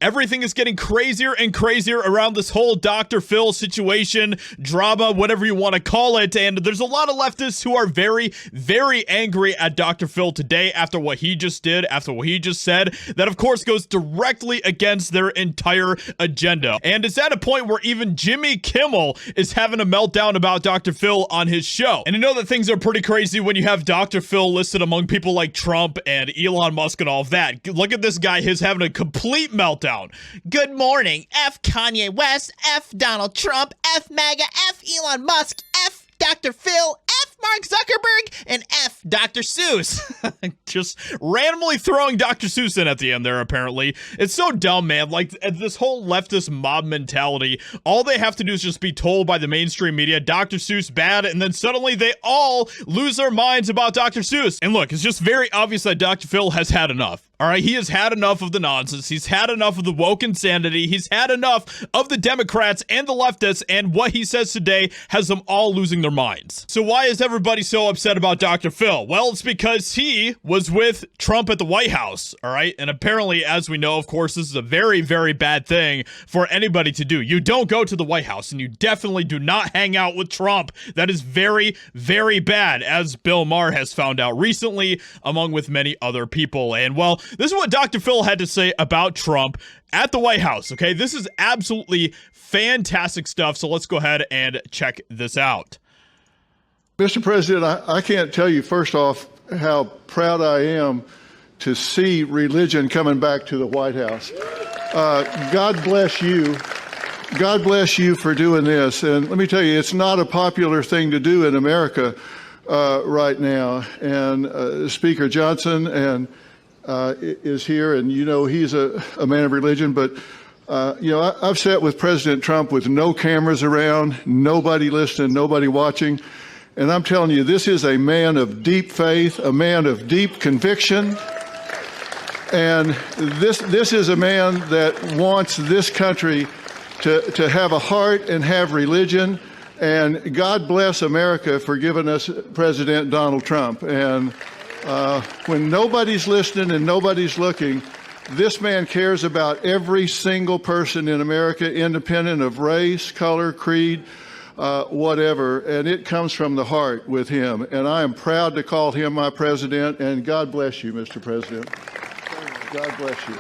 Everything is getting crazier and crazier around this whole Dr. Phil situation, drama, whatever you want to call it. And there's a lot of leftists who are very, very angry at Dr. Phil today after what he just did, after what he just said. That, of course, goes directly against their entire agenda. And it's at a point where even Jimmy Kimmel is having a meltdown about Dr. Phil on his show. And I know that things are pretty crazy when you have Dr. Phil listed among people like Trump and Elon Musk and all of that. Look at this guy, he's having a complete meltdown. Good morning. F Kanye West, F Donald Trump, F MAGA, F Elon Musk, F Dr. Phil, F Mark Zuckerberg, and F Dr. Seuss. Just randomly throwing Dr. Seuss in at the end there, apparently. It's so dumb, man. Like, this whole leftist mob mentality, all they have to do is just be told by the mainstream media, Dr. Seuss bad, and then suddenly they all lose their minds about Dr. Seuss. And look, it's just very obvious that Dr. Phil has had enough. All right, he has had enough of the nonsense. He's had enough of the woke insanity. He's had enough of the Democrats and the leftists, and what he says today has them all losing their minds. So why is everybody so upset about Dr. Phil? Well, it's because he was with Trump at the White House, all right? And apparently, as we know, of course, this is a very, very bad thing for anybody to do. You don't go to the White House, and you definitely do not hang out with Trump. That is very, very bad, as Bill Maher has found out recently, among with many other people. And, well, this is what Dr. Phil had to say about Trump at the White House, okay? This is absolutely fantastic stuff, so let's go ahead and check this out. Mr. President, I can't tell you, first off, how proud I am to see religion coming back to the White House. God bless you. God bless you for doing this. And let me tell you, it's not a popular thing to do in America right now. And Speaker Johnson is here, and you know he's a man of religion, but you know, I've sat with President Trump with no cameras around, nobody listening, nobody watching, and I'm telling you, this is a man of deep faith, a man of deep conviction, and this is a man that wants this country to have a heart and have religion, and God bless America for giving us President Donald Trump. And when nobody's listening and nobody's looking, this man cares about every single person in America, independent of race, color, creed, whatever, and it comes from the heart with him. And I am proud to call him my president, and God bless you, Mr. President. God bless you.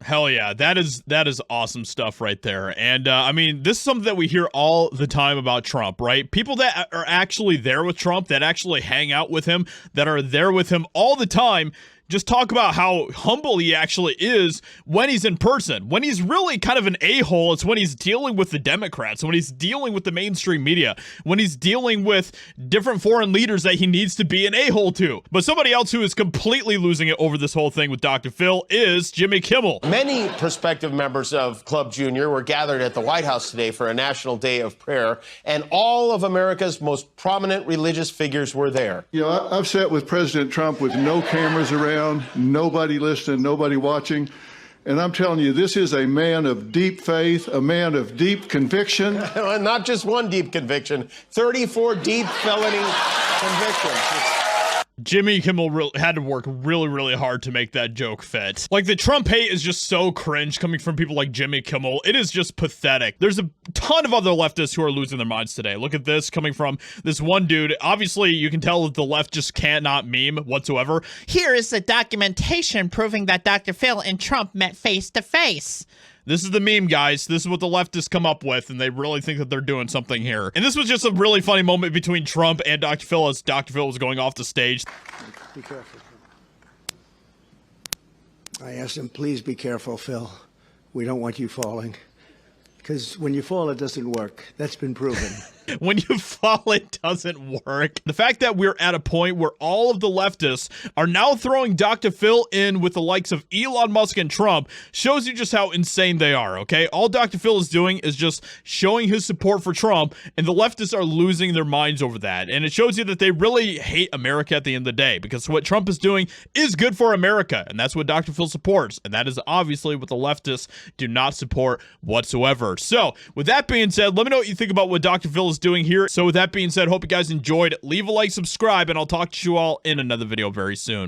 Hell yeah, that is awesome stuff right there. And I mean, this is something that we hear all the time about Trump, right? People that are actually there with Trump, that actually hang out with him, that are there with him all the time, just talk about how humble he actually is when he's in person. When he's really kind of an a-hole, it's when he's dealing with the Democrats, when he's dealing with the mainstream media, when he's dealing with different foreign leaders that he needs to be an a-hole to. But somebody else who is completely losing it over this whole thing with Dr. Phil is Jimmy Kimmel. Many prospective members of Club Junior were gathered at the White House today for a national day of prayer, and all of America's most prominent religious figures were there. You know, I've sat with President Trump with no cameras around, nobody listening, nobody watching. And I'm telling you, this is a man of deep faith, a man of deep conviction. Not just one deep conviction, 34 deep felony convictions. Jimmy Kimmel had to work really, really hard to make that joke fit. Like, the Trump hate is just so cringe coming from people like Jimmy Kimmel. It is just pathetic. There's a ton of other leftists who are losing their minds today. Look at this coming from this one dude. Obviously, you can tell that the left just cannot meme whatsoever. Here is the documentation proving that Dr. Phil and Trump met face to face. This is the meme, guys. This is what the leftists come up with, and they really think that they're doing something here. And this was just a really funny moment between Trump and Dr. Phil as Dr. Phil was going off the stage. Be careful. I asked him, please be careful, Phil. We don't want you falling. Because when you fall, it doesn't work. That's been proven. When you fall, it doesn't work. The fact that we're at a point where all of the leftists are now throwing Dr. Phil in with the likes of Elon Musk and Trump shows you just how insane they are, okay? All Dr. Phil is doing is just showing his support for Trump, and the leftists are losing their minds over that. And it shows you that they really hate America at the end of the day, because what Trump is doing is good for America, and that's what Dr. Phil supports. And that is obviously what the leftists do not support whatsoever. So, with that being said, let me know what you think about what Dr. Phil is doing here. So with that being said, hope you guys enjoyed. Leave a like, subscribe, and I'll talk to you all in another video very soon.